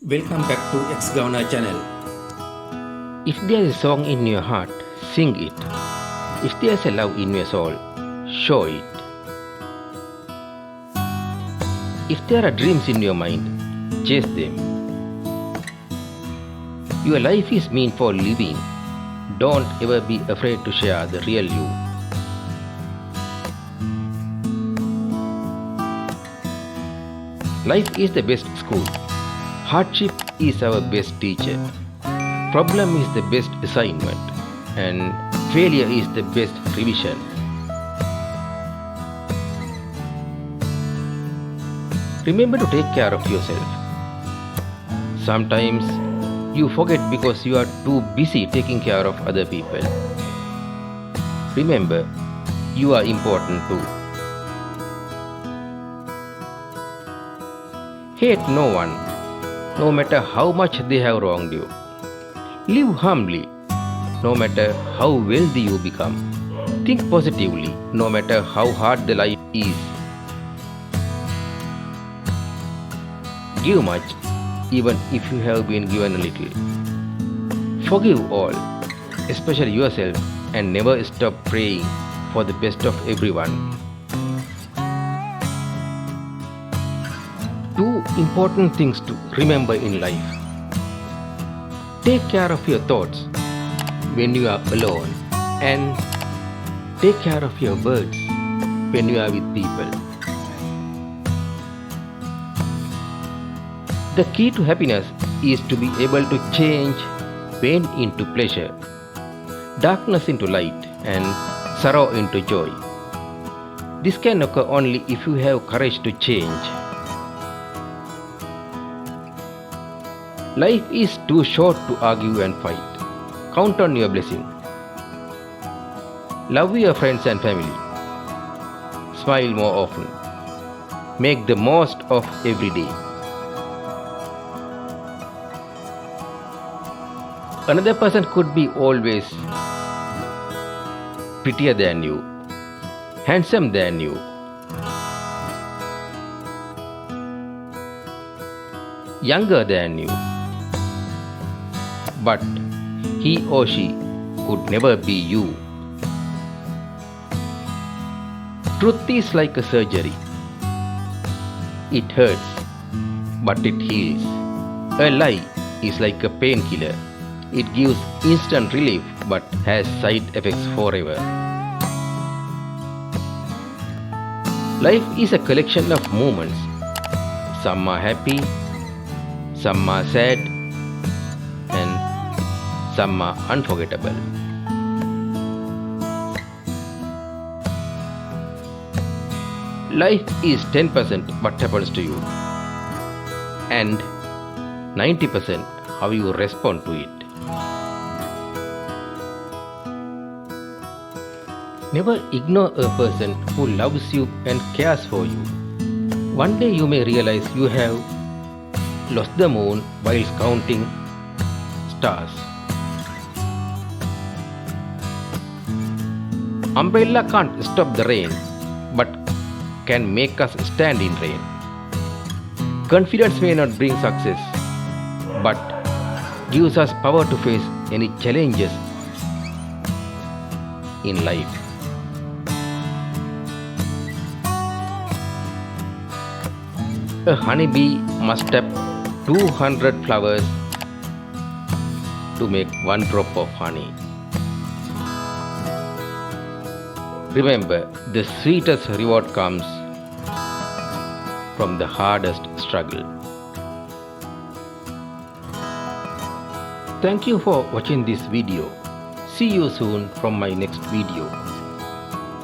Welcome back to X Governor channel. If there is a song in your heart, sing it. If there is a love in your soul, show it. If there are dreams in your mind, chase them. Your life is meant for living. Don't ever be afraid to share the real you. Life is the best school. Hardship is our best teacher. Problem is the best assignment. And failure is the best revision. Remember to take care of yourself. Sometimes you forget because you are too busy taking care of other people. Remember, you are important too. Hate no one, no matter how much they have wronged you. Live humbly, no matter how wealthy you become. Think positively, no matter how hard the life is. Give much, even if you have been given a little. Forgive all, especially yourself, and never stop praying for the best of everyone. Two important things to remember in life. Take care of your thoughts when you are alone, and take care of your words when you are with people. The key to happiness is to be able to change pain into pleasure, darkness into light, and sorrow into joy. This can occur only if you have courage to change. Life is too short to argue and fight. Count on your blessing. Love your friends and family. Smile more often. Make the most of every day. Another person could be always prettier than you, handsome than you, younger than you, but he or she could never be you. Truth is like a surgery. It hurts, but it heals. A lie is like a painkiller. It gives instant relief but has side effects forever. Life is a collection of moments. Some are happy, some are sad, and some are unforgettable. Life is 10% what happens to you, and 90% how you respond to it. Never ignore a person who loves you and cares for you. One day you may realize you have lost the moon while counting stars. Umbrella can't stop the rain, but can make us stand in rain. Confidence may not bring success, but gives us power to face any challenges in life. A honeybee must tap 200 flowers to make one drop of honey. Remember, the sweetest reward comes from the hardest struggle. Thank you for watching this video. See you soon from my next video.